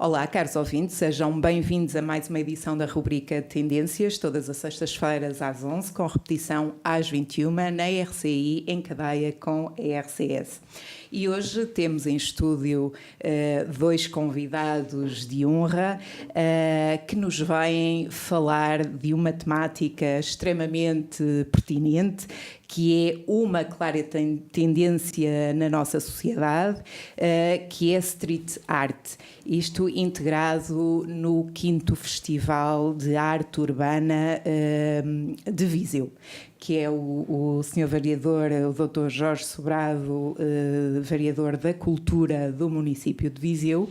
Olá, caros ouvintes, sejam bem-vindos a mais uma edição da rubrica Tendências, todas as sextas-feiras às 11, com repetição às 21, na RCI, em cadeia com a RCS. E hoje temos em estúdio dois convidados de honra que nos vêm falar de uma temática extremamente pertinente, que é uma clara tendência na nossa sociedade, que é street art. Isto integrado no 5º Festival de Arte Urbana de Viseu, que é o Sr. Vereador, o Dr. Jorge Sobrado, Vereador da Cultura do município de Viseu,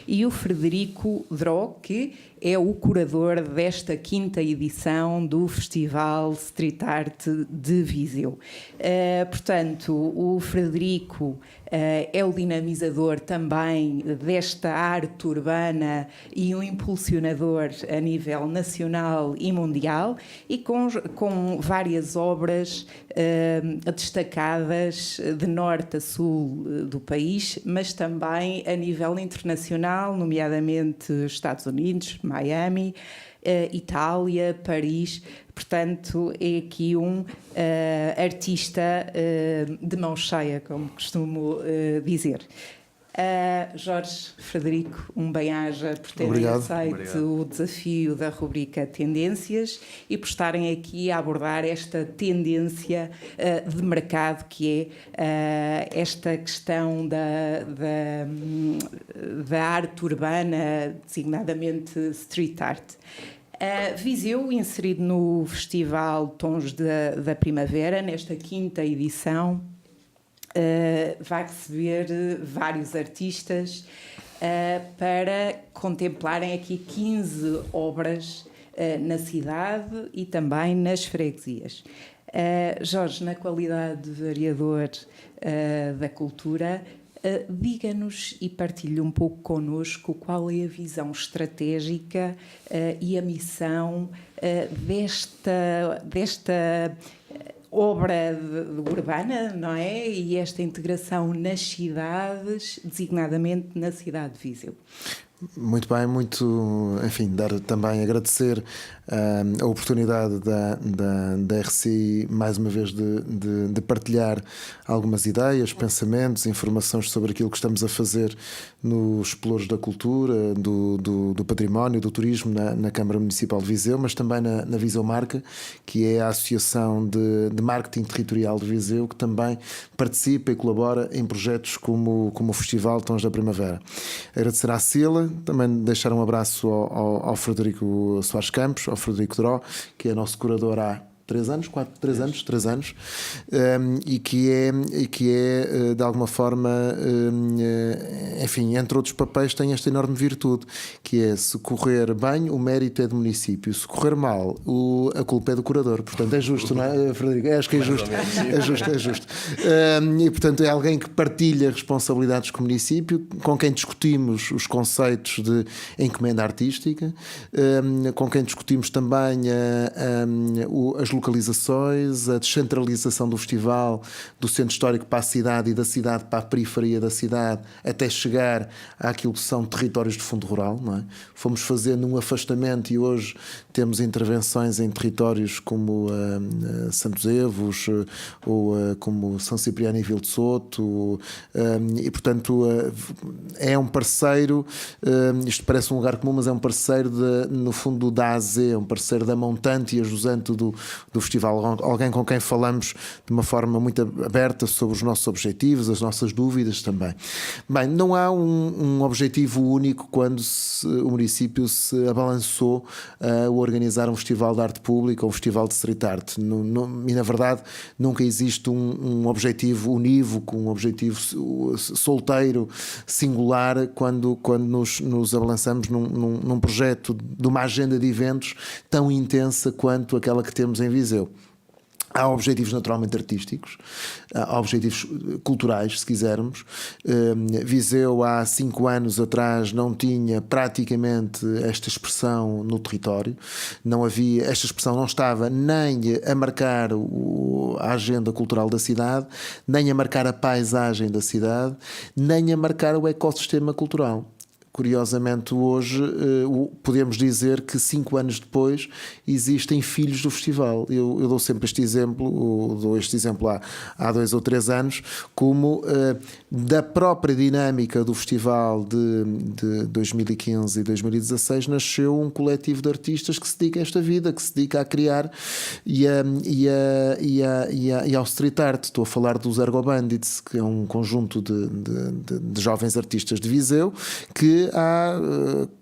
e o Frederico Dró, que é o curador desta 5ª edição do Festival Street Art de Viseu. Portanto, o Frederico é o dinamizador também desta arte urbana e um impulsionador a nível nacional e mundial, e com várias obras destacadas de norte a sul do país, mas também a nível internacional, nomeadamente Estados Unidos, Miami, Itália, Paris. Portanto, é aqui um artista de mão cheia, como costumo dizer. Jorge, Frederico, um bem-aja por terem aceito o desafio da rubrica Tendências e por estarem aqui a abordar esta tendência de mercado, que é esta questão da arte urbana, designadamente street art. Viseu, inserido no Festival Tons da Primavera, nesta 5ª edição, vai receber vários artistas para contemplarem aqui 15 obras na cidade e também nas freguesias. Jorge, na qualidade de vereador da cultura, diga-nos e partilhe um pouco connosco qual é a visão estratégica e a missão desta obra urbana, não é? E esta integração nas cidades, designadamente na cidade de Viseu. Muito bem, dar também agradecer a oportunidade da RCI mais uma vez de partilhar algumas ideias, pensamentos, informações sobre aquilo que estamos a fazer nos Pelouros da Cultura, do património, do turismo na Câmara Municipal de Viseu, mas também na Viseu Marca, que é a Associação de Marketing Territorial de Viseu, que também participa e colabora em projetos como o Festival Tons da Primavera. Agradecer à Sila, também deixar um abraço ao Frederico Soares Campos, ao Frederico Dró, que é nosso curador há 3 anos, e que é de alguma forma, enfim, entre outros papéis, tem esta enorme virtude, que é: se correr bem, o mérito é do município; se correr mal, a culpa é do curador. Portanto, é justo, não é, Frederico? Acho que é justo. É justo. E, portanto, é alguém que partilha responsabilidades com o município, com quem discutimos os conceitos de encomenda artística, com quem discutimos também as localizações, a descentralização do festival, do centro histórico para a cidade e da cidade para a periferia da cidade, até chegar àquilo que são territórios de fundo rural, não é? Fomos fazendo um afastamento e hoje temos intervenções em territórios como Santos Evos, ou como São Cipriano e Vil de Soto, e portanto é um parceiro, isto parece um lugar comum, mas é um parceiro no fundo da AZ, um parceiro da montante e ajusante do festival, alguém com quem falamos de uma forma muito aberta sobre os nossos objetivos, as nossas dúvidas também. Bem, não há um objetivo único quando o município se abalançou a organizar um festival de arte pública ou um festival de street art. E na verdade nunca existe um objetivo unívoco, um objetivo solteiro, singular, quando nos abalançamos num projeto de uma agenda de eventos tão intensa quanto aquela que temos em Viseu. Há objetivos naturalmente artísticos, há objetivos culturais, se quisermos. Viseu, há 5 anos atrás, não tinha praticamente esta expressão no território. Não havia, esta expressão não estava nem a marcar a agenda cultural da cidade, nem a marcar a paisagem da cidade, nem a marcar o ecossistema cultural. Curiosamente, hoje podemos dizer que 5 anos depois existem filhos do festival. Eu dou sempre este exemplo, há 2 ou 3 anos, como da própria dinâmica do festival de 2015 e 2016 nasceu um coletivo de artistas que se dedica a esta vida, que se dedica a criar e ao street art. Estou a falar dos Ergo Bandits, que é um conjunto de jovens artistas de Viseu que há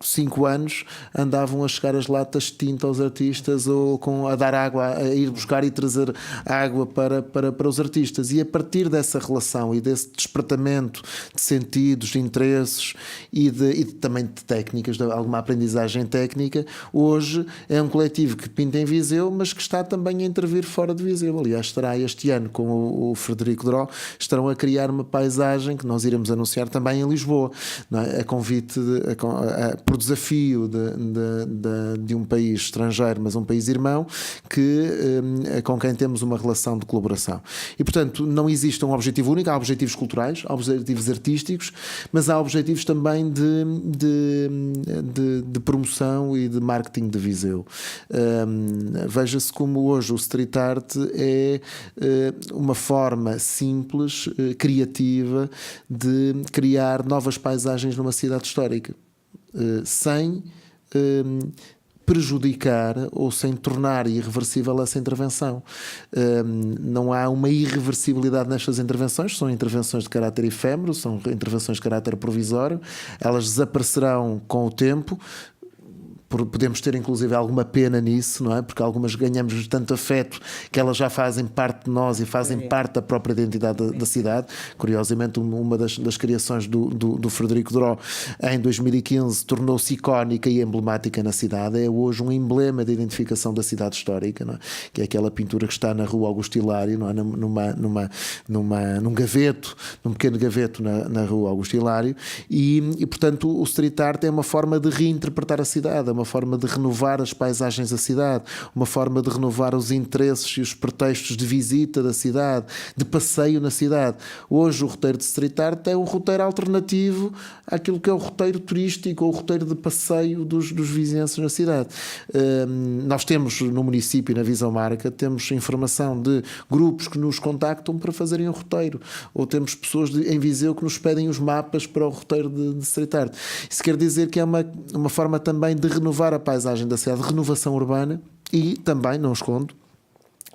5 anos andavam a chegar as latas de tinta aos artistas ou a dar água, a ir buscar e trazer água para os artistas. E a partir dessa relação e desse despertamento de sentidos, de interesses e também de técnicas, de alguma aprendizagem técnica, hoje é um coletivo que pinta em Viseu, mas que está também a intervir fora de Viseu. Aliás, estará este ano com o Frederico Dró, estarão a criar uma paisagem que nós iremos anunciar também em Lisboa, não é? A convite, por desafio de um país estrangeiro, mas um país irmão, com quem temos uma relação de colaboração. E, portanto, não existe um objetivo único. Há objetivos culturais, há objetivos artísticos, mas há objetivos também de promoção e de marketing de Viseu. Veja-se como hoje o street art é uma forma simples, criativa, de criar novas paisagens numa cidade histórica, sem prejudicar ou sem tornar irreversível essa intervenção. Não há uma irreversibilidade nestas intervenções, são intervenções de caráter efêmero, são intervenções de caráter provisório, elas desaparecerão com o tempo. Podemos ter inclusive alguma pena nisso, não é? Porque algumas ganhamos tanto afeto que elas já fazem parte de nós e fazem parte da própria identidade da cidade. Curiosamente, uma das criações do Frederico Dró em 2015 tornou-se icónica e emblemática na cidade. É hoje um emblema de identificação da cidade histórica, não é? Que é aquela pintura que está na Rua Augusto Hilário, não é? Num gaveto, num pequeno gaveto na Rua Augusto Hilário, e portanto o street art é uma forma de reinterpretar a cidade, uma forma de renovar as paisagens da cidade, uma forma de renovar os interesses e os pretextos de visita da cidade, de passeio na cidade. Hoje o roteiro de street art é um roteiro alternativo àquilo que é o roteiro turístico ou o roteiro de passeio dos vizinhenses na cidade. Nós temos no município, na Visão Marca, temos informação de grupos que nos contactam para fazerem um roteiro, ou temos pessoas em Viseu que nos pedem os mapas para o roteiro de street art. Isso quer dizer que é uma forma também de renovar a paisagem da cidade, de renovação urbana e também, não escondo,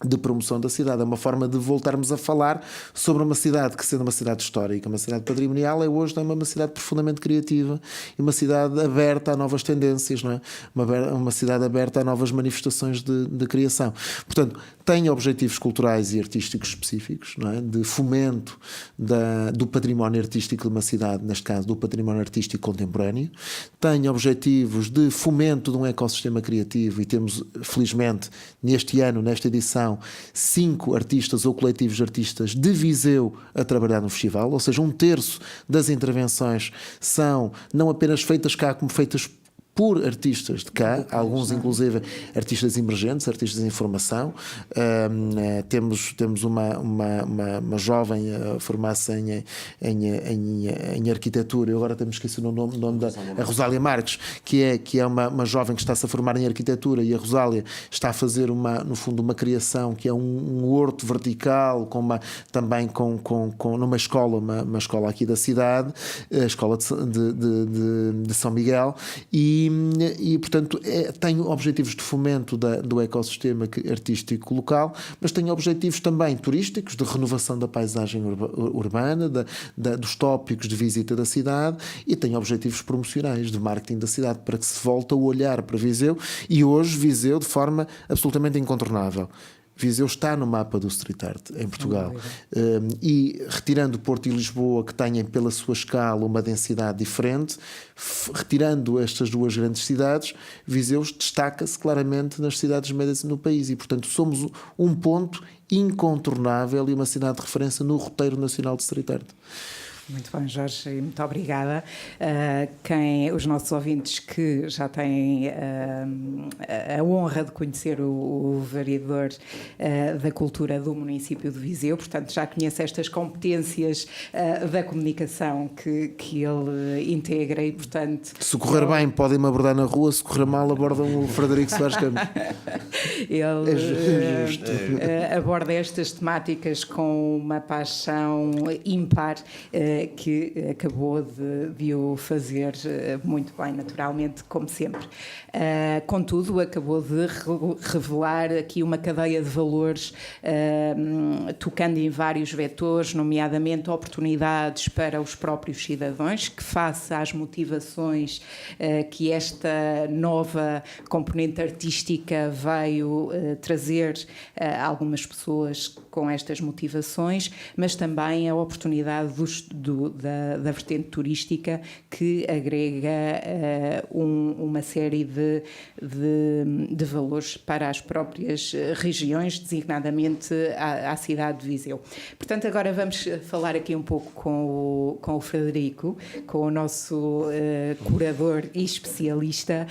de promoção da cidade. É uma forma de voltarmos a falar sobre uma cidade que, sendo uma cidade histórica, uma cidade patrimonial, é hoje também uma cidade profundamente criativa e uma cidade aberta a novas tendências, não é? Uma cidade aberta a novas manifestações de criação. Portanto, tem objetivos culturais e artísticos específicos, não é? De fomento do património artístico de uma cidade, neste caso do património artístico contemporâneo, tem objetivos de fomento de um ecossistema criativo, e temos, felizmente, neste ano, nesta edição, 5 artistas ou coletivos de artistas de Viseu a trabalhar no festival, ou seja, 1/3 das intervenções são não apenas feitas cá, como feitas por artistas de cá, alguns inclusive artistas emergentes, artistas em formação. Temos uma jovem a formar-se em arquitetura. Eu agora temos esquecido o nome a Rosália Marques, que é uma jovem que está-se a formar em arquitetura, e a Rosália está a fazer no fundo uma criação que é um horto vertical também numa escola, uma escola aqui da cidade, a escola de São Miguel, e portanto tem objetivos de fomento do ecossistema artístico local, mas tem objetivos também turísticos, de renovação da paisagem urbana, dos tópicos de visita da cidade, e tem objetivos promocionais de marketing da cidade, para que se volte a olhar para Viseu. E hoje Viseu, de forma absolutamente incontornável, Viseu está no mapa do street art em Portugal, e retirando Porto e Lisboa, que têm pela sua escala uma densidade diferente, retirando estas duas grandes cidades, Viseu destaca-se claramente nas cidades médias no país, e portanto somos um ponto incontornável e uma cidade de referência no roteiro nacional de street art. Muito bem, Jorge, muito obrigada. Os nossos ouvintes que já têm a honra de conhecer o vereador da Cultura do município de Viseu, portanto já conhece estas competências da comunicação que ele integra e, portanto... Se correr bem, podem-me abordar na rua, se correr mal, abordam o Frederico Soares Campos. Ele aborda estas temáticas com uma paixão ímpar, que acabou de o fazer muito bem, naturalmente, como sempre. Contudo, acabou de revelar aqui uma cadeia de valores, tocando em vários vetores, nomeadamente oportunidades para os próprios cidadãos, que face às motivações que esta nova componente artística veio trazer a algumas pessoas com estas motivações, mas também a oportunidade da vertente turística, que agrega uma série de valores para as próprias regiões, designadamente à cidade de Viseu. Portanto, agora vamos falar aqui um pouco com o Frederico, com o nosso curador e especialista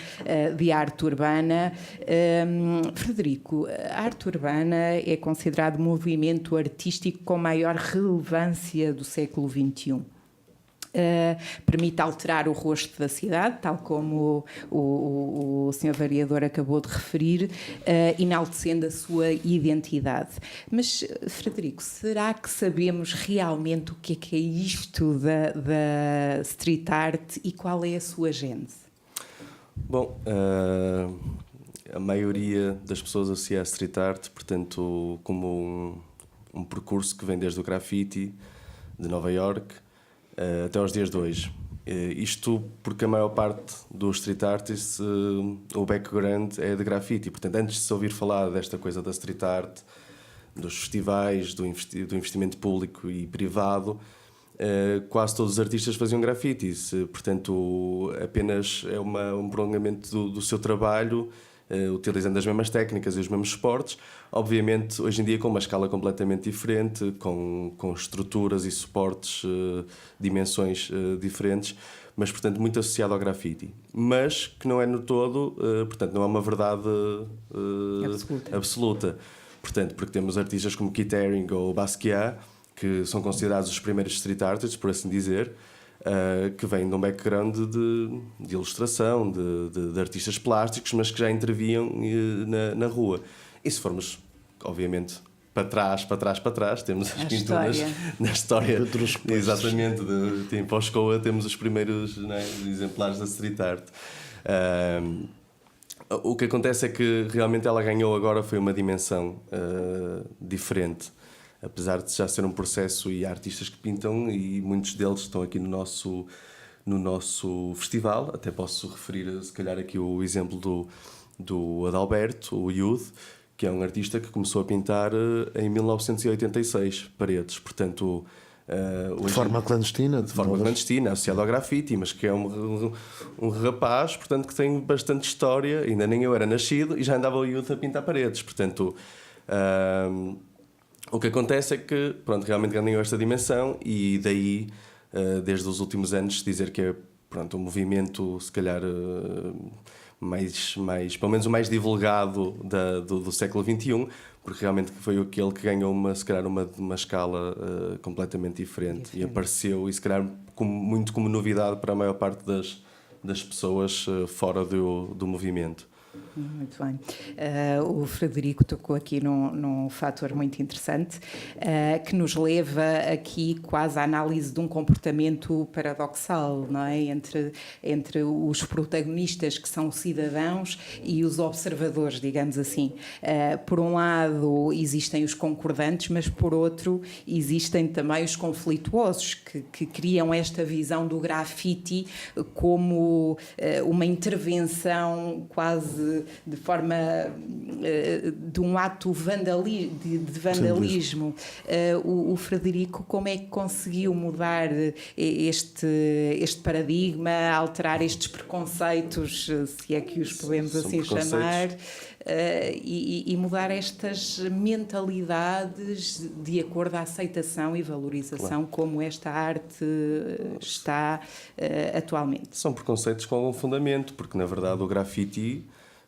de arte urbana. Frederico, a arte urbana é considerado o movimento artístico com maior relevância do século XXI. Permite alterar o rosto da cidade, tal como o Sr. Vereador acabou de referir, enaltecendo a sua identidade. Mas, Frederico, será que sabemos realmente o que é isto da street art e qual é a sua gênese? Bom, a maioria das pessoas associa a street art, portanto, como um percurso que vem desde o graffiti de Nova Iorque até aos dias de hoje. Isto porque a maior parte dos street artists, o background é de graffiti. Portanto, antes de se ouvir falar desta coisa da street art, dos festivais, do investimento público e privado, quase todos os artistas faziam grafitis. Portanto, apenas é um prolongamento do seu trabalho, utilizando as mesmas técnicas e os mesmos suportes. Obviamente, hoje em dia, com uma escala completamente diferente, com estruturas e suportes, dimensões diferentes, mas, portanto, muito associado ao graffiti. Mas que não é no todo, portanto, não é uma verdade absoluta. Portanto, porque temos artistas como Keith Haring ou Basquiat, que são considerados os primeiros street artists, por assim dizer, que vêm de um background de ilustração, de artistas plásticos, mas que já interviam na rua. E se formos, obviamente, para trás, temos as pinturas na história. Exatamente, em Pós-Coa temos os primeiros, né, exemplares da street art. O que acontece é que realmente ela ganhou agora foi uma dimensão diferente. Apesar de já ser um processo, e há artistas que pintam, e muitos deles estão aqui no nosso festival. Até posso referir, se calhar, aqui o exemplo do Adalberto, o Youth, que é um artista que começou a pintar em 1986 paredes. Portanto, de forma clandestina? De forma clandestina, associado ao grafite, mas que é um rapaz, portanto, que tem bastante história. Ainda nem eu era nascido e já andava o Youth a pintar paredes. Portanto... o que acontece é que, pronto, realmente ganhou esta dimensão, e daí, desde os últimos anos, dizer que é, pronto, um movimento, se calhar, pelo menos o mais divulgado do século XXI, porque realmente foi aquele que ganhou se calhar uma escala completamente diferente, e apareceu, e se calhar muito como novidade para a maior parte das pessoas fora do movimento. Muito bem. O Frederico tocou aqui num fator muito interessante, que nos leva aqui quase à análise de um comportamento paradoxal, não é? Entre os protagonistas, que são os cidadãos, e os observadores, digamos assim. Por um lado existem os concordantes, mas por outro existem também os conflituosos, que criam esta visão do grafite como uma intervenção quase de forma de um ato de vandalismo. O Frederico, como é que conseguiu mudar este paradigma, alterar estes preconceitos, se é que os podemos assim chamar, e mudar estas mentalidades de acordo à aceitação e valorização como esta arte está atualmente. São preconceitos com algum fundamento, porque na verdade o grafite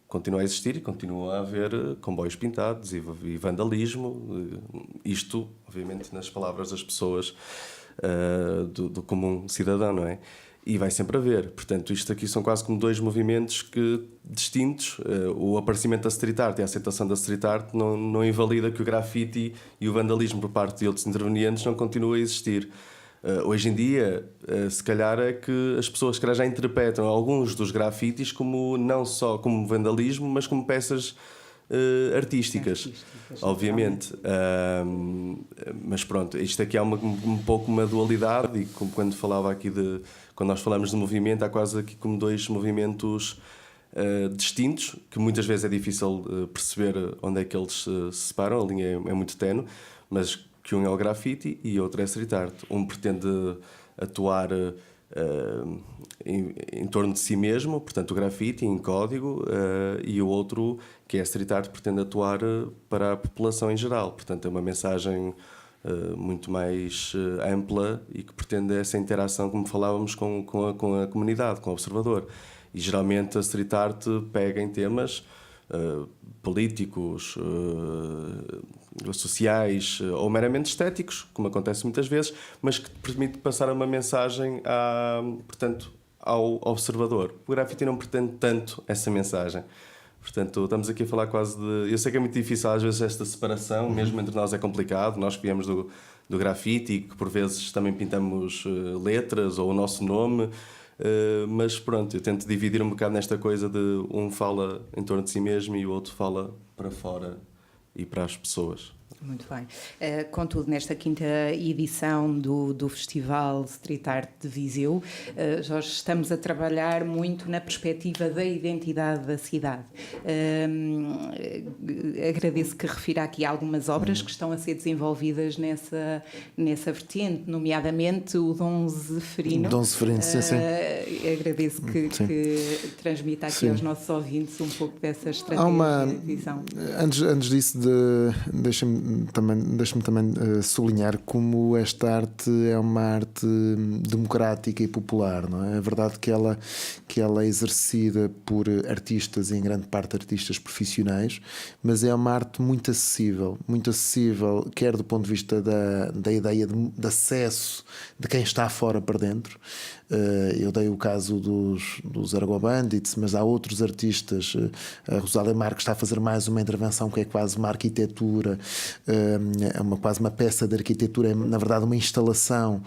continua a existir e continua a haver comboios pintados e vandalismo. Isto, obviamente, nas palavras das pessoas do comum cidadão, não é? E vai sempre haver. Portanto, isto aqui são quase como dois movimentos distintos. O aparecimento da street art e a aceitação da street art não invalida que o grafite e o vandalismo por parte de outros intervenientes não continuem a existir. Hoje em dia, se calhar é que as pessoas se calhar já interpretam alguns dos grafites como não só como vandalismo, mas como peças artísticas, obviamente. Mas pronto, isto aqui há um pouco uma dualidade, e como quando falava aqui quando nós falamos de movimento, há quase aqui como dois movimentos distintos, que muitas vezes é difícil perceber onde é que eles se separam, a linha é muito ténue, mas que um é o grafite e outro é a street art. Um pretende atuar em torno de si mesmo, portanto o grafite em código, e o outro, que é a street art, pretende atuar para a população em geral. Portanto é uma mensagem muito mais ampla e que pretende essa interação, como falávamos, com a comunidade, com o observador. E geralmente a street art pega em temas políticos, sociais ou meramente estéticos, como acontece muitas vezes, mas que permite passar uma mensagem portanto, ao observador. O grafite não pretende tanto essa mensagem. Portanto, estamos aqui a falar quase de... Eu sei que é muito difícil às vezes esta separação, mesmo entre nós é complicado, nós que viemos do grafite e que por vezes também pintamos letras ou o nosso nome, mas pronto, eu tento dividir um bocado nesta coisa de um fala em torno de si mesmo e o outro fala para fora e para as pessoas. Muito bem. Contudo, nesta quinta edição do Festival Street Art de Viseu, já estamos a trabalhar muito na perspectiva da identidade da cidade. Agradeço que refira aqui algumas obras que estão a ser desenvolvidas nessa vertente, nomeadamente o Dom Zeferino. Dom Zeferino, sim. Agradeço que transmita aqui aos nossos ouvintes um pouco dessa estratégia de edição. Antes disso, deixa-me também sublinhar como esta arte é uma arte democrática e popular, não é? É verdade que ela é exercida por artistas, em grande parte artistas profissionais, mas é uma arte muito acessível, quer do ponto de vista da ideia de acesso de quem está fora para dentro. Eu dei o caso dos Argo Bandits, mas há outros artistas. A Rosália Marques está a fazer mais uma intervenção que é quase uma arquitetura, quase uma peça de arquitetura, é na verdade uma instalação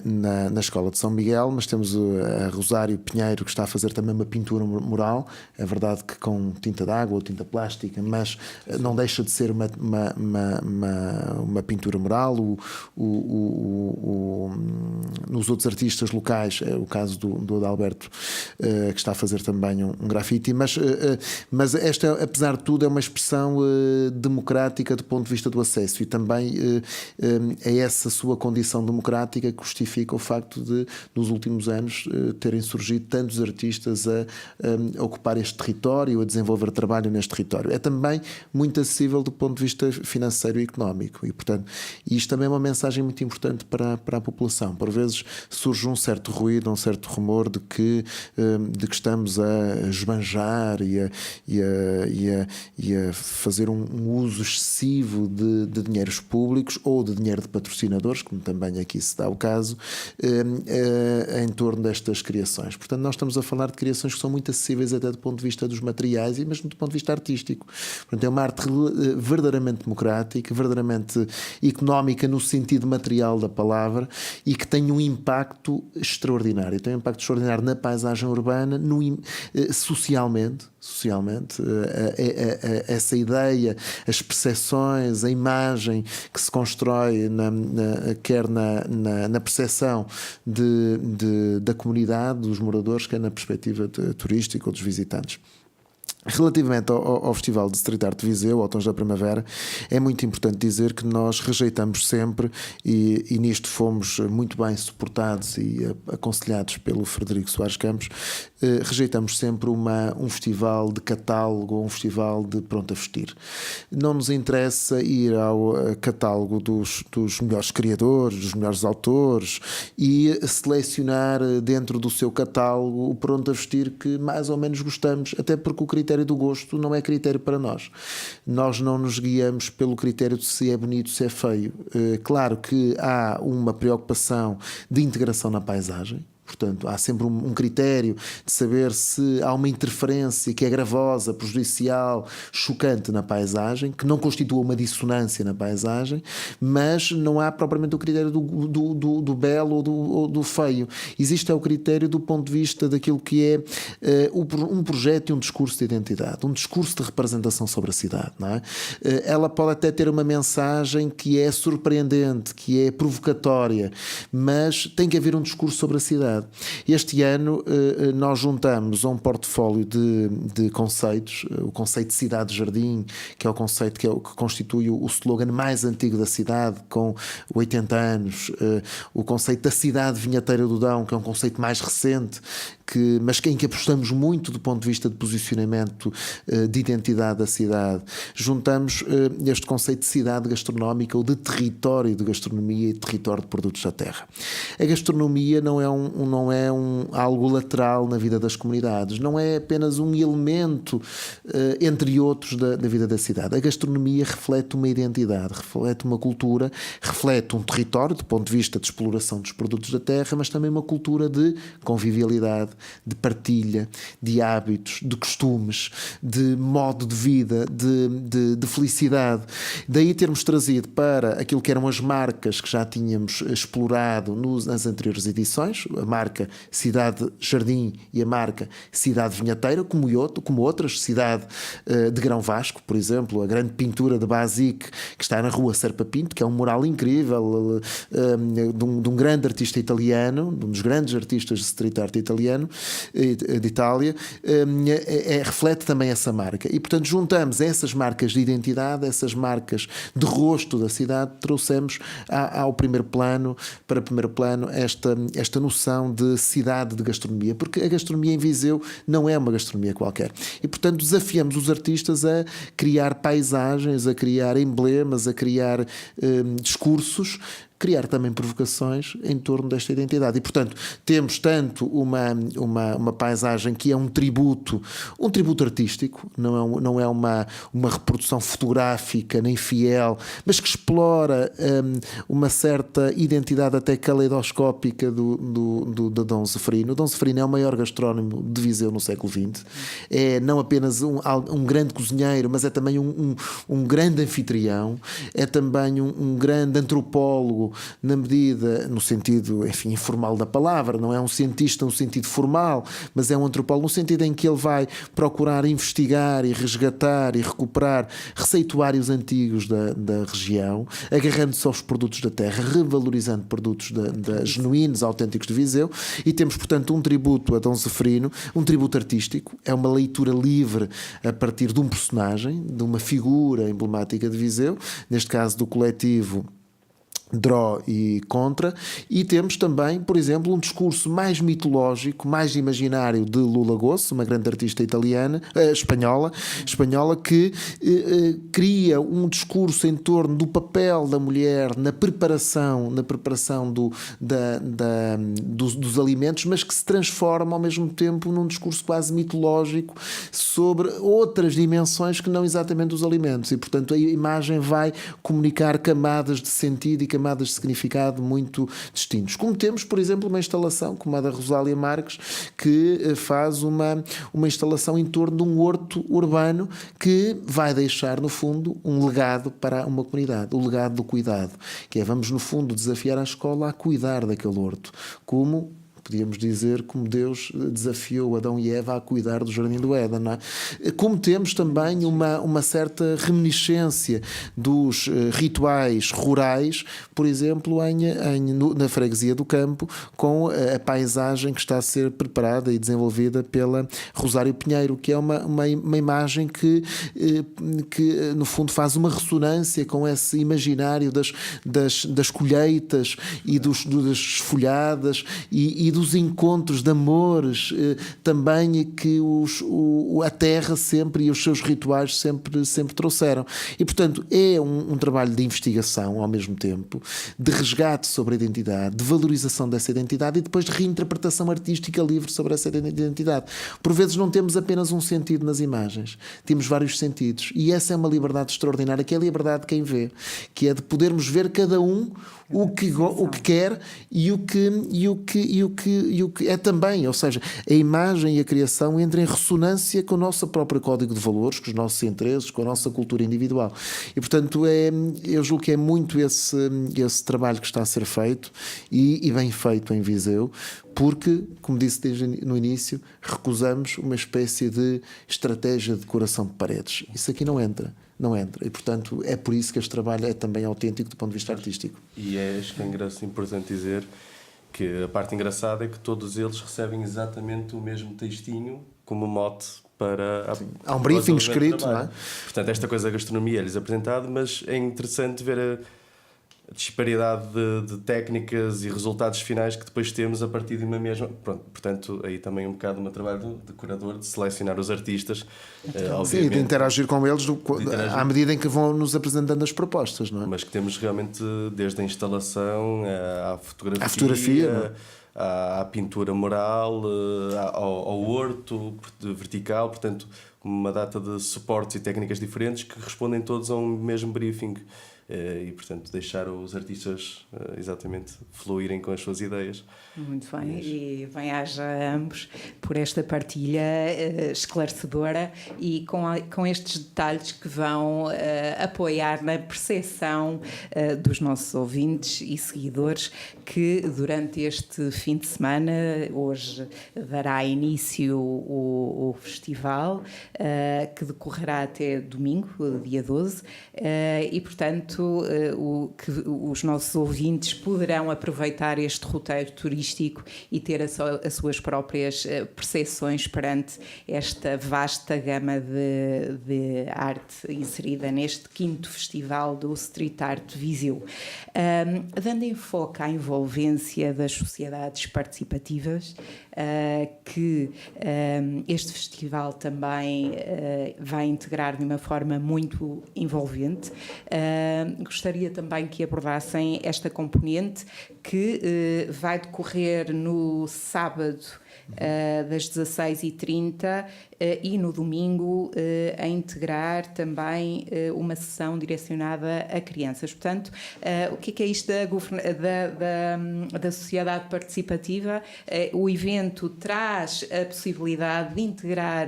na Escola de São Miguel, mas temos a Rosário Pinheiro que está a fazer também uma pintura mural, é verdade que com tinta d'água ou tinta plástica, mas não deixa de ser uma pintura mural. Nos outros artistas locais, é o caso do Adalberto, que está a fazer também um grafite, mas esta, apesar de tudo, é uma expressão democrática do ponto de vista do acesso, e também é essa sua condição democrática que justifica o facto de, nos últimos anos, terem surgido tantos artistas a ocupar este território, a desenvolver trabalho neste território. É também muito acessível do ponto de vista financeiro e económico, e portanto isto também é uma mensagem muito importante para a população. Por vezes surge um certo ruído, um certo rumor de que estamos a esbanjar e a fazer um uso excessivo de dinheiros públicos ou de dinheiro de patrocinadores, como também aqui se dá o caso, em torno destas criações. Portanto, nós estamos a falar de criações que são muito acessíveis até do ponto de vista dos materiais e mesmo do ponto de vista artístico. Portanto, é uma arte verdadeiramente democrática, verdadeiramente económica no sentido material da palavra, e que tem um impacto extraordinário. Tem um impacto extraordinário na paisagem urbana, socialmente, essa ideia, as percepções, a imagem que se constrói quer na percepção da comunidade, dos moradores, quer na perspectiva turística ou dos visitantes. Relativamente ao Festival de Street Art de Viseu, ao Tons da Primavera, é muito importante dizer que nós rejeitamos sempre, e nisto fomos muito bem suportados e aconselhados pelo Frederico Soares Campos, rejeitamos sempre um festival de catálogo ou um festival de pronto a vestir. Não nos interessa ir ao catálogo dos melhores criadores, dos melhores autores e selecionar dentro do seu catálogo o pronto a vestir que mais ou menos gostamos, até porque o critério do gosto não é critério para nós. Nós não nos guiamos pelo critério de se é bonito, se é feio. Claro que há uma preocupação de integração na paisagem. Portanto, há sempre um critério de saber se há uma interferência que é gravosa, prejudicial, chocante na paisagem, que não constitua uma dissonância na paisagem, mas não há propriamente o critério do belo ou do feio. Existe o critério do ponto de vista daquilo que é um projeto e um discurso de identidade, um discurso de representação sobre a cidade. Não é? Ela pode até ter uma mensagem que é surpreendente, que é provocatória, mas tem que haver um discurso sobre a cidade. Este ano nós juntamos a um portfólio de conceitos, o conceito de cidade-jardim, que é o conceito que constitui o slogan mais antigo da cidade, com 80 anos, o conceito da cidade vinheteira do Dão, que é um conceito mais recente, mas em que apostamos muito do ponto de vista de posicionamento, de identidade da cidade. Juntamos este conceito de cidade gastronómica ou de território de gastronomia e território de produtos da terra. A gastronomia não é algo lateral na vida das comunidades, não é apenas um elemento, entre outros, da vida da cidade. A gastronomia reflete uma identidade, reflete uma cultura, reflete um território do ponto de vista de exploração dos produtos da terra, mas também uma cultura de convivialidade, de partilha, de hábitos, de costumes, de modo de vida, de felicidade. Daí termos trazido para aquilo que eram as marcas que já tínhamos explorado nas anteriores edições, a marca Cidade Jardim e a marca Cidade Vinheteira, como outras, Cidade de Grão Vasco, por exemplo, a grande pintura de Basic que está na rua Serpa Pinto, que é um mural incrível de um grande artista italiano, de um dos grandes artistas de street art italiano, de Itália, reflete também essa marca. E, portanto, juntamos essas marcas de identidade, essas marcas de rosto da cidade, trouxemos para primeiro plano esta noção de cidade de gastronomia, porque a gastronomia em Viseu não é uma gastronomia qualquer. E, portanto, desafiamos os artistas a criar paisagens, a criar emblemas, a criar discursos, criar também provocações em torno desta identidade. E, portanto, temos tanto uma paisagem que é um tributo artístico, não é uma reprodução fotográfica nem fiel, mas que explora uma certa identidade até caleidoscópica da Dom Zeferino. O Dom Zeferino é o maior gastrónomo de Viseu no século XX. É não apenas um grande cozinheiro, mas é também um grande anfitrião, é também um grande antropólogo, na medida, no sentido, enfim, informal da palavra, não é um cientista no sentido formal, mas é um antropólogo no sentido em que ele vai procurar investigar e resgatar e recuperar receituários antigos da região, agarrando-se aos produtos da terra, revalorizando produtos genuínos, autênticos de Viseu, e temos, portanto, um tributo a Dom Zeferino, um tributo artístico, é uma leitura livre a partir de um personagem, de uma figura emblemática de Viseu, neste caso do coletivo Dró e Contra, e temos também, por exemplo, um discurso mais mitológico, mais imaginário de Lula Gosso, uma grande artista espanhola que cria um discurso em torno do papel da mulher na preparação dos alimentos, mas que se transforma ao mesmo tempo num discurso quase mitológico sobre outras dimensões que não exatamente os alimentos, e portanto a imagem vai comunicar camadas de sentido e camadas de significado muito distintos. Como temos, por exemplo, uma instalação como a da Rosália Marques, que faz uma instalação em torno de um horto urbano que vai deixar, no fundo, um legado para uma comunidade, o legado do cuidado, que é, vamos, no fundo, desafiar a escola a cuidar daquele horto, como podíamos dizer como Deus desafiou Adão e Eva a cuidar do Jardim do Éden, não é? Como temos também uma certa reminiscência dos rituais rurais, por exemplo, na freguesia do Campo, com a paisagem que está a ser preparada e desenvolvida pela Rosário Pinheiro, que é uma imagem que no fundo faz uma ressonância com esse imaginário das colheitas e das folhadas e dos encontros de amores, também que a terra sempre e os seus rituais sempre trouxeram. E, portanto, é um trabalho de investigação ao mesmo tempo, de resgate sobre a identidade, de valorização dessa identidade e depois de reinterpretação artística livre sobre essa identidade. Por vezes não temos apenas um sentido nas imagens, temos vários sentidos, e essa é uma liberdade extraordinária, que é a liberdade de quem vê, que é de podermos ver cada um o que quer e o que é também, ou seja, a imagem e a criação entram em ressonância com o nosso próprio código de valores, com os nossos interesses, com a nossa cultura individual. E, portanto, eu julgo que é muito esse trabalho que está a ser feito e bem feito em Viseu, porque, como disse desde no início, recusamos uma espécie de estratégia de decoração de paredes. Isso aqui não entra. E, portanto, é por isso que este trabalho é também autêntico do ponto de vista artístico. E acho que é importante dizer que a parte engraçada é que todos eles recebem exatamente o mesmo textinho como mote para... Há um briefing escrito, não é? Portanto, esta coisa da gastronomia é-lhes apresentado, mas é interessante ver a disparidade de técnicas e resultados finais que depois temos a partir de uma mesma... Pronto, portanto, aí também um bocado o meu trabalho de curador, de selecionar os artistas. Sim, e de interagir com eles à medida em que vão nos apresentando as propostas, não é? Mas que temos realmente desde a instalação à fotografia, à pintura mural, ao horto vertical, portanto, uma data de suportes e técnicas diferentes que respondem todos a um mesmo briefing. E, portanto, deixar os artistas exatamente fluírem com as suas ideias. Muito bem, e bem-aja a ambos por esta partilha esclarecedora e com estes detalhes que vão apoiar na percepção dos nossos ouvintes e seguidores, que durante este fim de semana, hoje dará início o festival, que decorrerá até domingo, dia 12, e, portanto, que os nossos ouvintes poderão aproveitar este roteiro turístico e ter as suas próprias percepções perante esta vasta gama de arte inserida neste 5º Festival do Street Art Viseu. Dando enfoque à envolvência das sociedades participativas, que este festival também vai integrar de uma forma muito envolvente. Gostaria também que abordassem esta componente que vai decorrer no sábado das 16h30 e no domingo a integrar também uma sessão direcionada a crianças. Portanto, o que é isto da sociedade participativa? O evento traz a possibilidade de integrar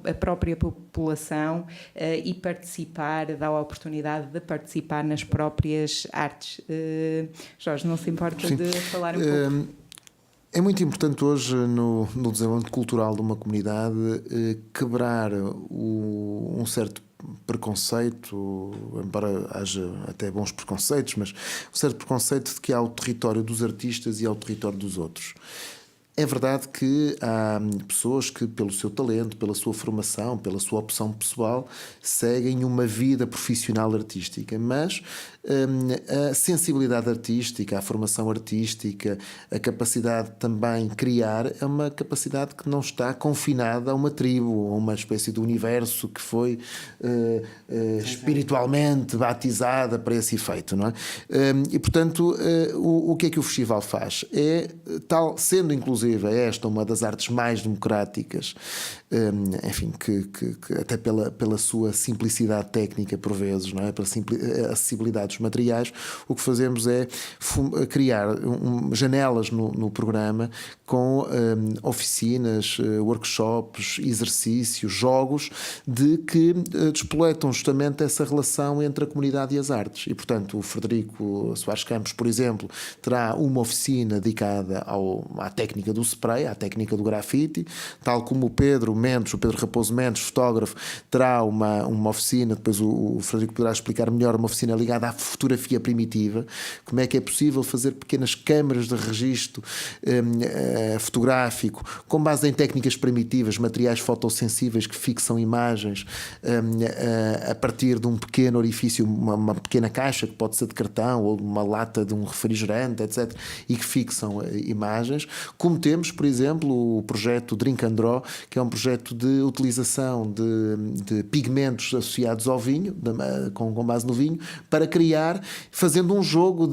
a própria população e participar, dá a oportunidade de participar nas próprias artes. Jorge, não se importa de falar um pouco? É muito importante hoje no desenvolvimento cultural de uma comunidade quebrar um certo preconceito, embora haja até bons preconceitos, mas um certo preconceito de que há o território dos artistas e há o território dos outros. É verdade que há pessoas que, pelo seu talento, pela sua formação, pela sua opção pessoal, seguem uma vida profissional artística, mas a sensibilidade artística, a formação artística, a capacidade de também criar, é uma capacidade que não está confinada a uma tribo, a uma espécie de universo que foi espiritualmente batizada para esse efeito, não é? E, portanto, o que é que o festival faz? Sendo inclusive inclusive é esta uma das artes mais democráticas, enfim, que até pela sua simplicidade técnica por vezes, não é? Pela acessibilidade dos materiais, o que fazemos é criar janelas no programa com oficinas, workshops, exercícios, jogos que despoletam justamente essa relação entre a comunidade e as artes. E, portanto, o Frederico Soares Campos, por exemplo, terá uma oficina dedicada à técnica do spray, à técnica do grafite, tal como o Pedro Raposo Mendes, fotógrafo, terá uma oficina, depois o Frederico poderá explicar melhor, uma oficina ligada à fotografia primitiva, como é que é possível fazer pequenas câmaras de registro fotográfico com base em técnicas primitivas, materiais fotossensíveis que fixam imagens a partir de um pequeno orifício, uma pequena caixa que pode ser de cartão ou uma lata de um refrigerante, etc., e que fixam imagens. Como temos, por exemplo, o projeto Drink and Draw, que é um projeto de utilização de pigmentos associados ao vinho, com base no vinho, para criar, fazendo um jogo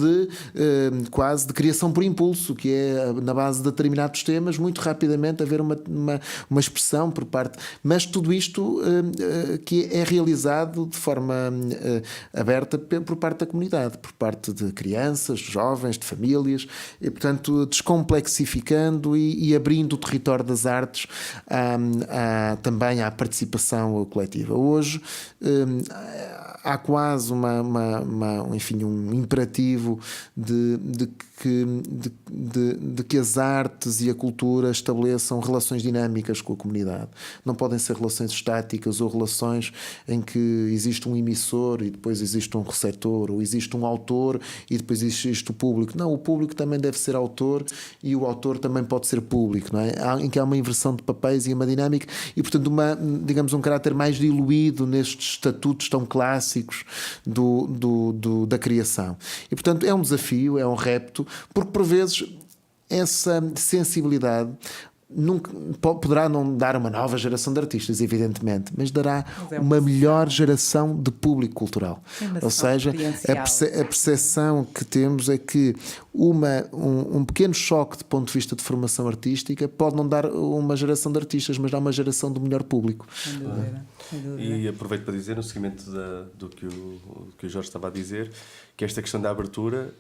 quase de criação por impulso, que é na base de determinados temas, muito rapidamente haver uma expressão por parte, mas tudo isto que é realizado de forma aberta por parte da comunidade, por parte de crianças, de jovens, de famílias, e portanto descomplexificando e abrindo o território das artes também à participação coletiva. Hoje há quase um imperativo de que as artes e a cultura estabeleçam relações dinâmicas com a comunidade. Não podem ser relações estáticas ou relações em que existe um emissor e depois existe um receptor, ou existe um autor e depois existe o público. Não, o público também deve ser autor e o autor também pode ser público, não é? Em que há uma inversão de papéis e uma dinâmica e, portanto, digamos, um caráter mais diluído nestes estatutos tão clássicos da criação. E, portanto, é um desafio, é um repto, porque por vezes essa sensibilidade poderá não dar uma nova geração de artistas, evidentemente, mas dará uma melhor geração de público cultural. Ou seja, a percepção que temos é que um pequeno choque de ponto de vista de formação artística pode não dar uma geração de artistas, mas dá uma geração do melhor público. Sem dúvida. E aproveito para dizer, no seguimento do que o Jorge estava a dizer, que esta questão da abertura,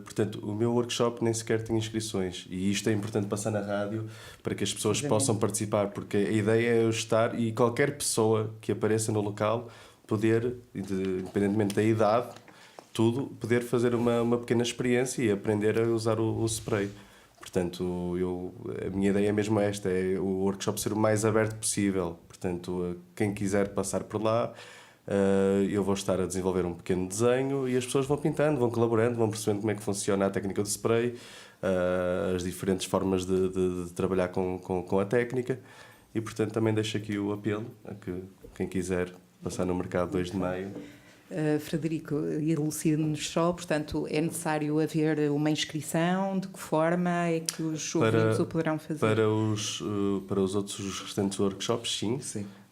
portanto, o meu workshop nem sequer tem inscrições, e isto é importante passar na rádio para que as pessoas possam participar, porque a ideia é eu estar e qualquer pessoa que apareça no local poder, independentemente da idade, poder fazer uma pequena experiência e aprender a usar o spray. Portanto, a minha ideia é mesmo esta, é o workshop ser o mais aberto possível. Portanto, quem quiser passar por lá, eu vou estar a desenvolver um pequeno desenho e as pessoas vão pintando, vão colaborando, vão percebendo como é que funciona a técnica do spray, as diferentes formas de trabalhar com a técnica, e portanto também deixo aqui o apelo a que quem quiser passar no mercado 2 de maio. Frederico, elucide-nos só, portanto, é necessário haver uma inscrição? De que forma é que os ouvintes o poderão fazer? Para os outros restantes workshops, sim.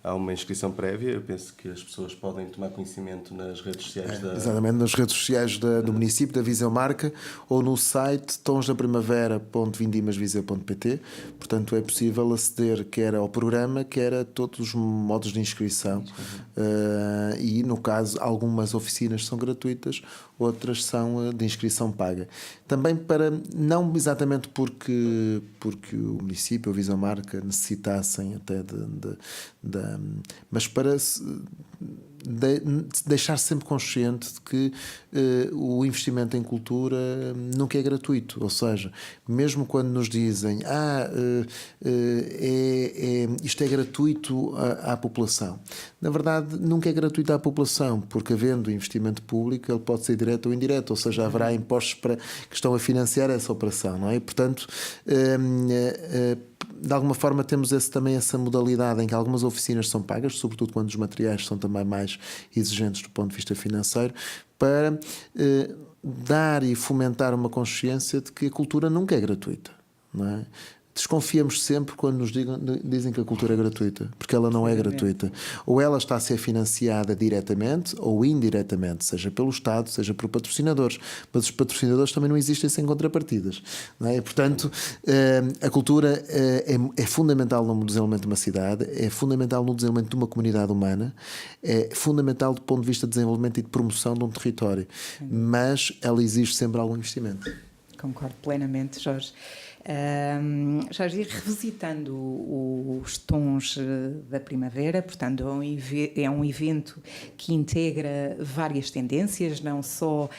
Há uma inscrição prévia, eu penso que as pessoas podem tomar conhecimento nas redes sociais exatamente, nas redes sociais do município, da Viseu Marca, ou no site tonsdaprimavera.vindimasviseu.pt. Portanto, é possível aceder quer ao programa, quer a todos os modos de inscrição. E, no caso, algumas oficinas são gratuitas, outras são de inscrição paga. Também não exatamente porque o município, a Viseu Marca, necessitassem até mas para deixar sempre consciente de que o investimento em cultura nunca é gratuito. Ou seja, mesmo quando nos dizem isto é gratuito à população, na verdade nunca é gratuito à população, porque havendo investimento público ele pode ser direto ou indireto, ou seja, haverá impostos que estão a financiar essa operação, não é? E, portanto, de alguma forma temos também essa modalidade em que algumas oficinas são pagas, sobretudo quando os materiais são também mais exigentes do ponto de vista financeiro, para dar e fomentar uma consciência de que a cultura nunca é gratuita, não é? Desconfiamos sempre quando nos dizem que a cultura é gratuita, porque ela não é gratuita. Ou ela está a ser financiada diretamente ou indiretamente, seja pelo Estado, seja por patrocinadores. Mas os patrocinadores também não existem sem contrapartidas, não é? Portanto, a cultura é fundamental no desenvolvimento de uma cidade, é fundamental no desenvolvimento de uma comunidade humana, é fundamental do ponto de vista de desenvolvimento e de promoção de um território. Mas ela exige sempre algum investimento. Concordo plenamente, Jorge. Jorge, ir revisitando os tons da primavera, portanto é um evento que integra várias tendências, não só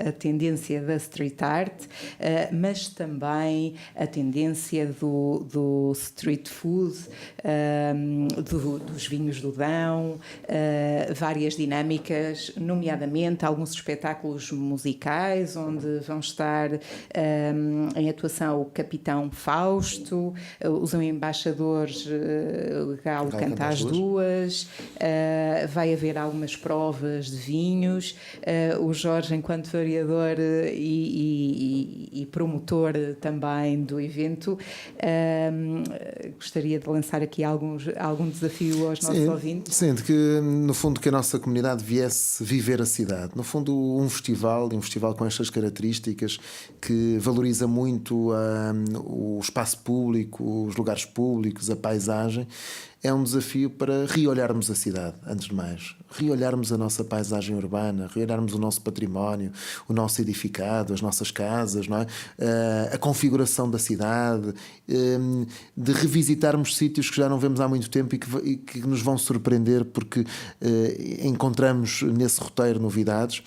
a tendência da street art, mas também a tendência do street food, dos vinhos do Dão, várias dinâmicas, nomeadamente alguns espetáculos musicais, onde vão estar em atuação o Capitão Fausto, os embaixadores Galo Canta às Duas, vai haver algumas provas de vinhos, o Jorge, enquanto variador e promotor também do evento, gostaria de lançar aqui algum desafio aos nossos ouvintes. Sim, de que no fundo que a nossa comunidade viesse viver a cidade. No fundo, um festival com estas características que valoriza muito o espaço público, os lugares públicos, a paisagem, é um desafio para reolharmos a cidade, antes de mais. Reolharmos a nossa paisagem urbana, reolharmos o nosso património, o nosso edificado, as nossas casas, não é? A configuração da cidade, de revisitarmos sítios que já não vemos há muito tempo e que nos vão surpreender porque encontramos nesse roteiro novidades.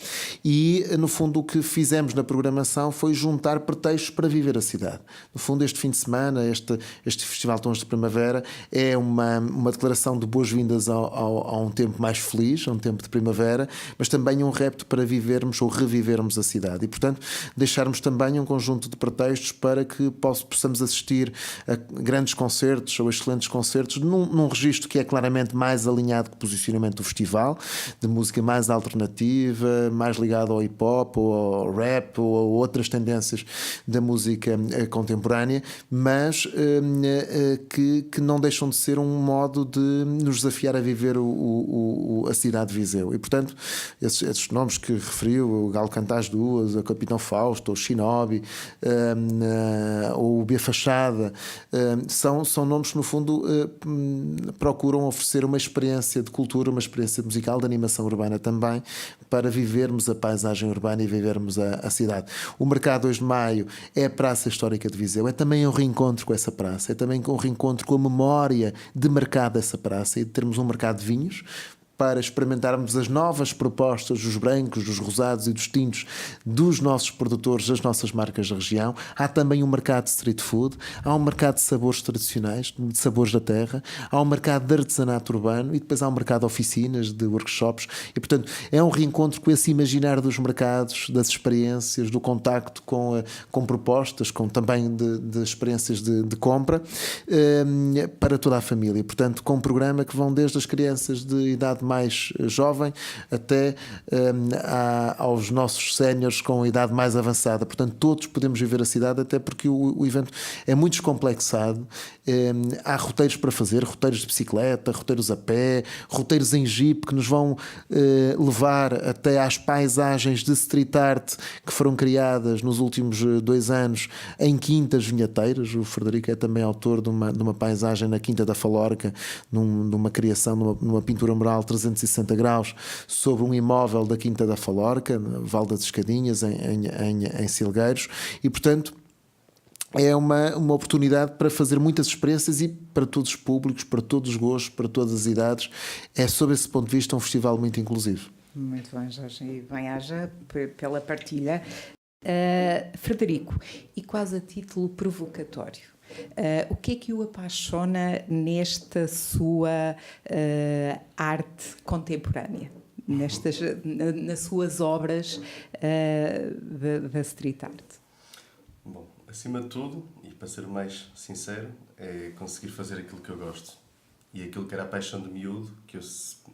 E, no fundo, o que fizemos na programação foi juntar pretextos para viver a cidade. No fundo, este fim de semana, este Festival Tons de Primavera, é uma declaração de boas-vindas a um tempo mais feliz, a um tempo de primavera, mas também um repto para vivermos ou revivermos a cidade. E, portanto, deixarmos também um conjunto de pretextos para que possamos assistir a grandes concertos ou excelentes concertos num registro que é claramente mais alinhado com o posicionamento do festival, de música mais alternativa, mais ligada ao hip-hop ou ao rap ou a outras tendências da música contemporânea, mas que não deixam de ser um modo de nos desafiar a viver a cidade de Viseu. E, portanto, esses nomes que referiu, o Galo Canta às Duas, o Capitão Fausto, o Shinobi, ou o Bia Fachada, são nomes que, no fundo, procuram oferecer uma experiência de cultura, uma experiência musical, de animação urbana também, para vivermos a paisagem urbana e vivermos a cidade. O Mercado 2 de Maio é a Praça Histórica de Viseu, é também um reencontro com essa praça, é também um reencontro com a memória de mercado dessa praça e de termos um mercado de vinhos para experimentarmos as novas propostas dos brancos, dos rosados e dos tintos dos nossos produtores, das nossas marcas da região. Há também um mercado de street food, há um mercado de sabores tradicionais, de sabores da terra, há um mercado de artesanato urbano e depois há um mercado de oficinas, de workshops e, portanto, é um reencontro com esse imaginário dos mercados, das experiências, do contacto com propostas, com também de experiências de compra para toda a família. Portanto, com um programa que vão desde as crianças de idade mais jovem até aos nossos séniores com idade mais avançada. Portanto, todos podemos viver a cidade, até porque o evento é muito descomplexado. Há roteiros para fazer, roteiros de bicicleta, roteiros a pé, roteiros em jeep que nos vão levar até às paisagens de street art que foram criadas nos últimos 2 anos em quintas vinheteiras. O Frederico é também autor de uma paisagem na Quinta da Falorca, numa criação, numa pintura mural 360 graus sobre um imóvel da Quinta da Falorca, Val das Escadinhas, em Silgueiros, e, portanto, é uma oportunidade para fazer muitas experiências e para todos os públicos, para todos os gostos, para todas as idades. É, sob esse ponto de vista, um festival muito inclusivo. Muito bem, Jorge, e bem-aja pela partilha. Frederico, e quase a título provocatório, o que é que o apaixona nesta sua arte contemporânea, nas suas obras da street art? Bom, acima de tudo, e para ser mais sincero, é conseguir fazer aquilo que eu gosto. E aquilo que era a paixão de miúdo, que eu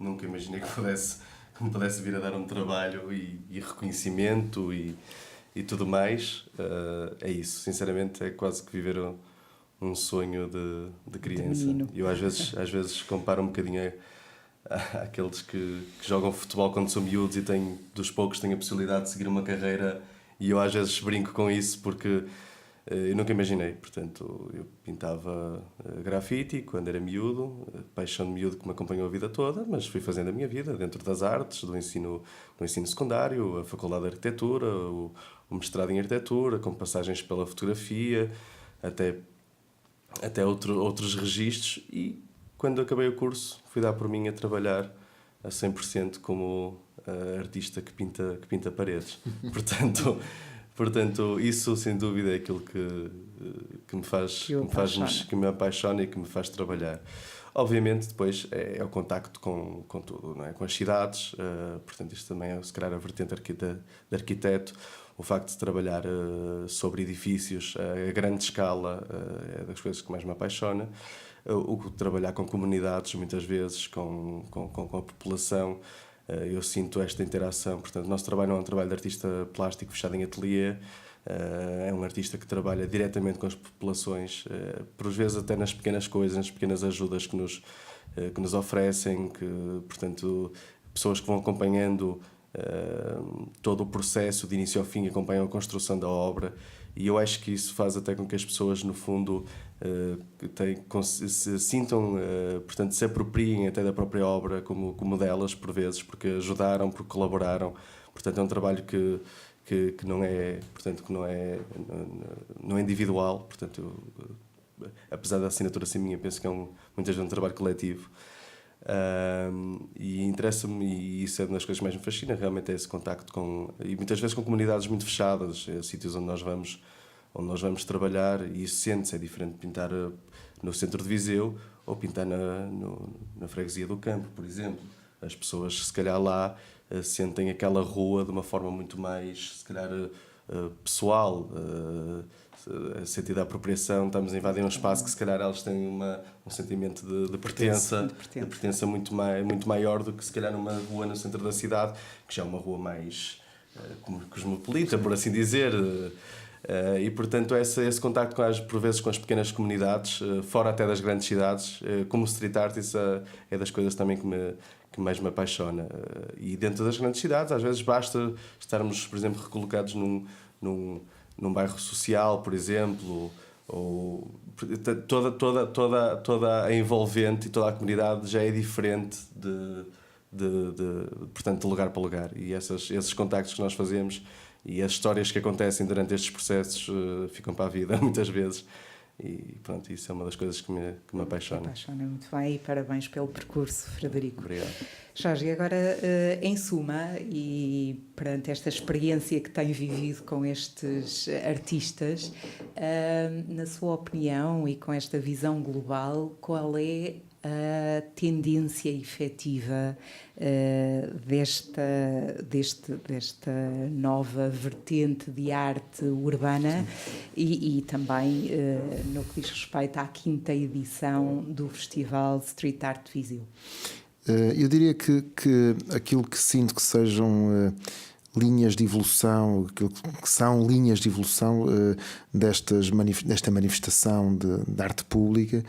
nunca imaginei que me pudesse vir a dar um trabalho e reconhecimento e tudo mais, é isso. Sinceramente, é quase que viver um sonho de criança. Eu às vezes comparo um bocadinho àqueles que jogam futebol quando são miúdos e dos poucos têm a possibilidade de seguir uma carreira, e eu às vezes brinco com isso porque eu nunca imaginei. Portanto, eu pintava grafite quando era miúdo, paixão de miúdo que me acompanhou a vida toda, mas fui fazendo a minha vida dentro das artes, do ensino secundário, a faculdade de arquitetura, o mestrado em arquitetura, com passagens pela fotografia, até outros registros, e quando acabei o curso fui dar por mim a trabalhar a 100% como artista que pinta paredes. Portanto, isso sem dúvida é aquilo que me apaixona e que me faz trabalhar. Obviamente depois é o contacto com tudo, não é? Com as cidades, portanto isto também é se calhar a vertente de arquiteto, o facto de trabalhar sobre edifícios a grande escala é das coisas que mais me apaixona. O trabalhar com comunidades, muitas vezes com a população, eu sinto esta interação. Portanto, o nosso trabalho não é um trabalho de artista plástico fechado em ateliê, é um artista que trabalha diretamente com as populações, por vezes até nas pequenas coisas, nas pequenas ajudas que nos oferecem, portanto, pessoas que vão acompanhando todo o processo de início ao fim, acompanham a construção da obra, e eu acho que isso faz até com que as pessoas, no fundo, se sintam, portanto, se apropriem até da própria obra como delas, por vezes, porque ajudaram, porque colaboraram. Portanto, é um trabalho que não é, portanto, que não é individual. Portanto, apesar da assinatura ser minha, penso que é muitas vezes um trabalho coletivo. E interessa-me, e isso é uma das coisas que mais me fascina, realmente é esse contacto e muitas vezes com comunidades muito fechadas, sítios onde nós vamos trabalhar, e isso sente-se. É diferente de pintar no centro de Viseu ou pintar na freguesia do Campo, por exemplo. As pessoas, se calhar, lá sentem aquela rua de uma forma muito mais, se calhar, pessoal, sentido de apropriação. Estamos a invadir um espaço que, se calhar, elas têm um sentimento de pertença muito maior do que, se calhar, numa rua no centro da cidade, que já é uma rua mais cosmopolita, por assim dizer. E, portanto, esse contacto, por vezes, com as pequenas comunidades, fora até das grandes cidades, como street artist, é das coisas também que mais me apaixona. E dentro das grandes cidades, às vezes basta estarmos, por exemplo, recolocados num bairro social, por exemplo, ou toda a envolvente e toda a comunidade já é diferente portanto, de lugar para lugar. E esses contactos que nós fazemos e as histórias que acontecem durante estes processos ficam para a vida, muitas vezes. E pronto, isso é uma das coisas que me apaixona. Apaixona muito bem, e parabéns pelo percurso, Frederico. Obrigado. Jorge, agora, em suma, e perante esta experiência que tem vivido com estes artistas, na sua opinião e com esta visão global, qual é a tendência efetiva desta nova vertente de arte urbana e também no que diz respeito à 5ª edição do Festival Street Art Viseu? Eu diria que aquilo que sinto que sejam linhas de evolução, que são linhas de evolução desta manifestação de arte pública,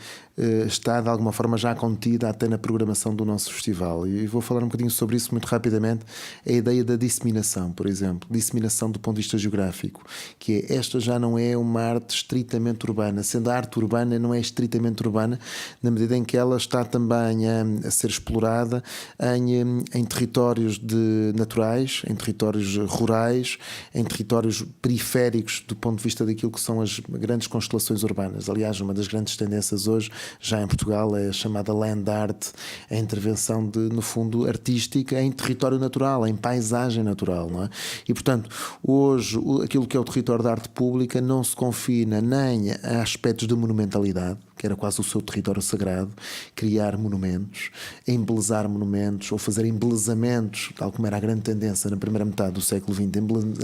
está de alguma forma já contida até na programação do nosso festival. E vou falar um bocadinho sobre isso muito rapidamente. A ideia da disseminação, por exemplo, disseminação do ponto de vista geográfico, que esta já não é uma arte estritamente urbana, sendo a arte urbana não é estritamente urbana, na medida em que ela está também a ser explorada em territórios naturais, em territórios rurais, em territórios periféricos do ponto de vista daquilo que são as grandes constelações urbanas. Aliás, uma das grandes tendências hoje, já em Portugal, é a chamada land art, a intervenção no fundo artística em território natural, em paisagem natural, não é? E, portanto, hoje aquilo que é o território da arte pública não se confina nem a aspectos de monumentalidade, que era quase o seu território sagrado, criar monumentos, embelezar monumentos ou fazer embelezamentos, tal como era a grande tendência na primeira metade do século XX,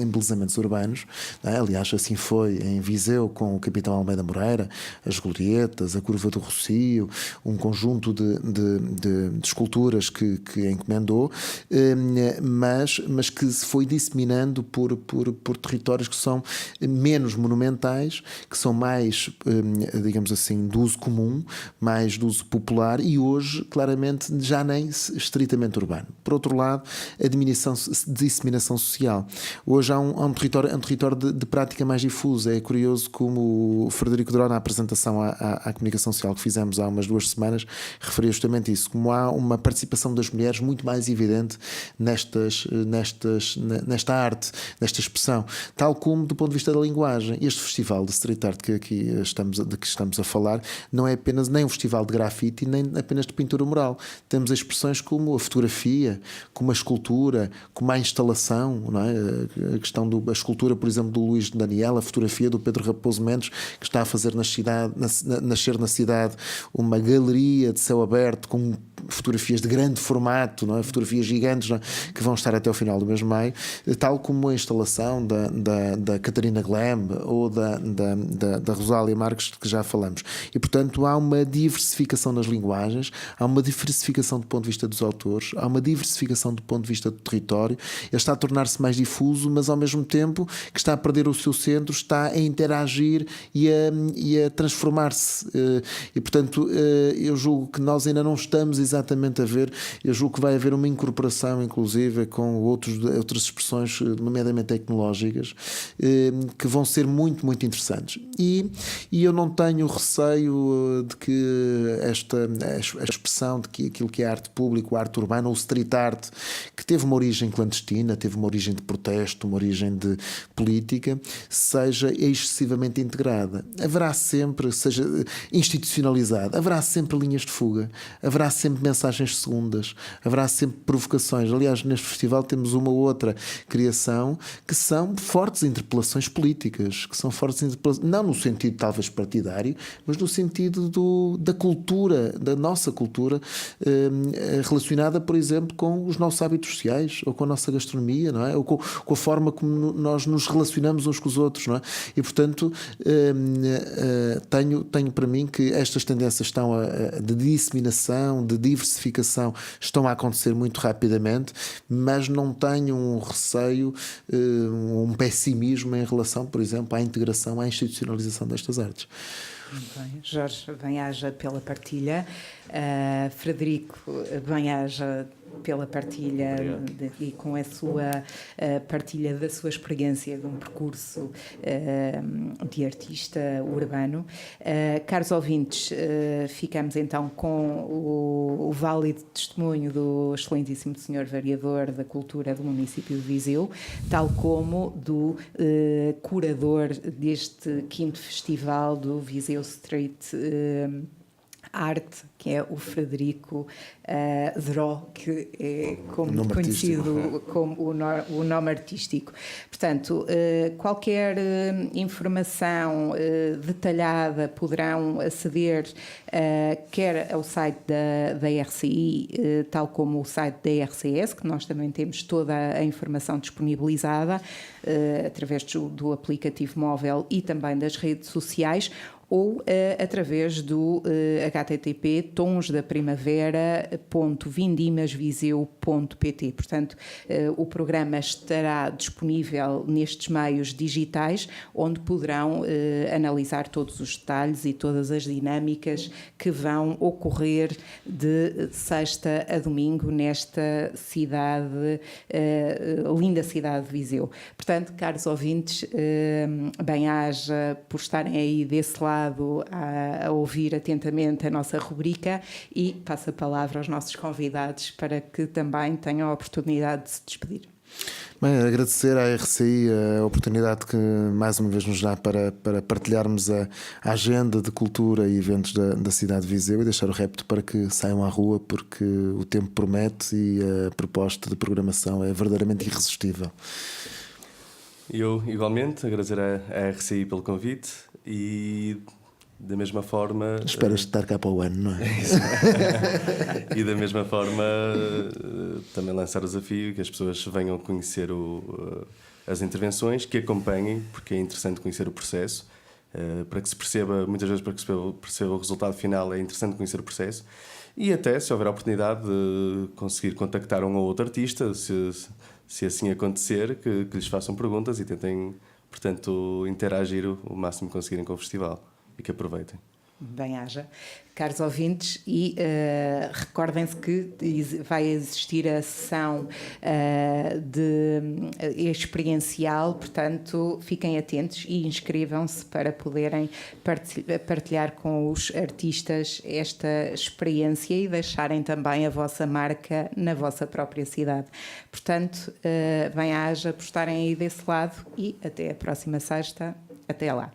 embelezamentos urbanos. Aliás, assim foi em Viseu com o Capitão Almeida Moreira, as glorietas, a Curva do Rocio, um conjunto de esculturas que encomendou, mas que se foi disseminando por territórios que são menos monumentais, que são mais, digamos assim, de uso comum, mais de uso popular e hoje, claramente, já nem estritamente urbano. Por outro lado, a disseminação social. Hoje há um território de prática mais difusa. É curioso como o Frederico Dró, na apresentação à comunicação social que fizemos há umas 2 semanas, referia justamente isso, como há uma participação das mulheres muito mais evidente nesta arte, nesta expressão, tal como do ponto de vista da linguagem. Este festival de street art de que estamos a falar não é apenas nem um festival de grafite, nem apenas de pintura mural. Temos expressões como a fotografia, como a escultura, como a instalação, não é? A questão da escultura, por exemplo, do Luís Daniel, a fotografia do Pedro Raposo Mendes, que está a fazer nascer na cidade uma galeria de céu aberto com fotografias de grande formato, não é? Fotografias gigantes, não é? Que vão estar até o final do mês de maio, tal como a instalação da Catarina Glam ou da Rosália Marques, que já falamos. E, portanto, há uma diversificação nas linguagens, há uma diversificação do ponto de vista dos autores, há uma diversificação do ponto de vista do território. Ele está a tornar-se mais difuso, mas ao mesmo tempo que está a perder o seu centro, está a interagir e a transformar-se. E, portanto, eu julgo que nós ainda não estamos exatamente a ver, eu julgo que vai haver uma incorporação, inclusive, com outras expressões, nomeadamente tecnológicas, que vão ser muito, muito interessantes. E eu não tenho receio de que a expressão de que aquilo que é arte pública, arte urbana ou street art, que teve uma origem clandestina, teve uma origem de protesto, uma origem de política, seja excessivamente integrada. Haverá sempre, seja institucionalizada, haverá sempre linhas de fuga, haverá sempre mensagens segundas, haverá sempre provocações. Aliás, neste festival temos uma outra criação que são fortes interpelações políticas, que são fortes interpelações, não no sentido talvez partidário, mas no sentido da cultura, da nossa cultura, relacionada, por exemplo, com os nossos hábitos sociais, ou com a nossa gastronomia, não é? Ou com a forma como nós nos relacionamos uns com os outros, não é? E, portanto, tenho para mim que estas tendências de disseminação, de diversificação, estão a acontecer muito rapidamente, mas não tenho um receio, um pessimismo em relação, por exemplo, à integração, à institucionalização destas artes. Bem, Jorge, bem-aja pela partilha. Frederico, bem-aja pela partilha e com a sua partilha da sua experiência de um percurso de artista urbano. Caros ouvintes, ficamos então com o válido testemunho do excelentíssimo senhor vereador da Cultura do município de Viseu, tal como do curador deste 5º festival do Viseu Street Arte, que é o Frederico Dró, que é conhecido como o nome artístico. Portanto, qualquer informação detalhada poderão aceder quer ao site da RCI, tal como o site da RCS, que nós também temos toda a informação disponibilizada através do aplicativo móvel e também das redes sociais, ou através do http tonsdaprimavera.vindimasviseu.pt. Portanto, o programa estará disponível nestes meios digitais, onde poderão analisar todos os detalhes e todas as dinâmicas que vão ocorrer de sexta a domingo nesta cidade, linda cidade de Viseu. Portanto, caros ouvintes, bem-aja por estarem aí desse lado a ouvir atentamente a nossa rubrica, e passo a palavra aos nossos convidados para que também tenham a oportunidade de se despedir. Bem, agradecer à RCI a oportunidade que mais uma vez nos dá para partilharmos a agenda de cultura e eventos da cidade de Viseu, e deixar o repto para que saiam à rua, porque o tempo promete e a proposta de programação é verdadeiramente irresistível. Eu, igualmente, agradecer à RCI pelo convite e Da mesma forma... Esperas estar cá para o ano, não é? E da mesma forma também lançar o desafio que as pessoas venham conhecer as intervenções, que acompanhem, porque é interessante conhecer o processo, para que se perceba, muitas vezes para que se perceba o resultado final, é interessante conhecer o processo, e até, se houver a oportunidade de conseguir contactar um ou outro artista, se assim acontecer, que lhes façam perguntas e tentem, portanto, interagir o máximo que conseguirem com o festival e que aproveitem. Bem-haja. Caros ouvintes, e recordem-se que vai existir a sessão experiencial, portanto, fiquem atentos e inscrevam-se para poderem partilhar com os artistas esta experiência e deixarem também a vossa marca na vossa própria cidade. Portanto, bem-haja por estarem aí desse lado e até a próxima sexta. Até lá.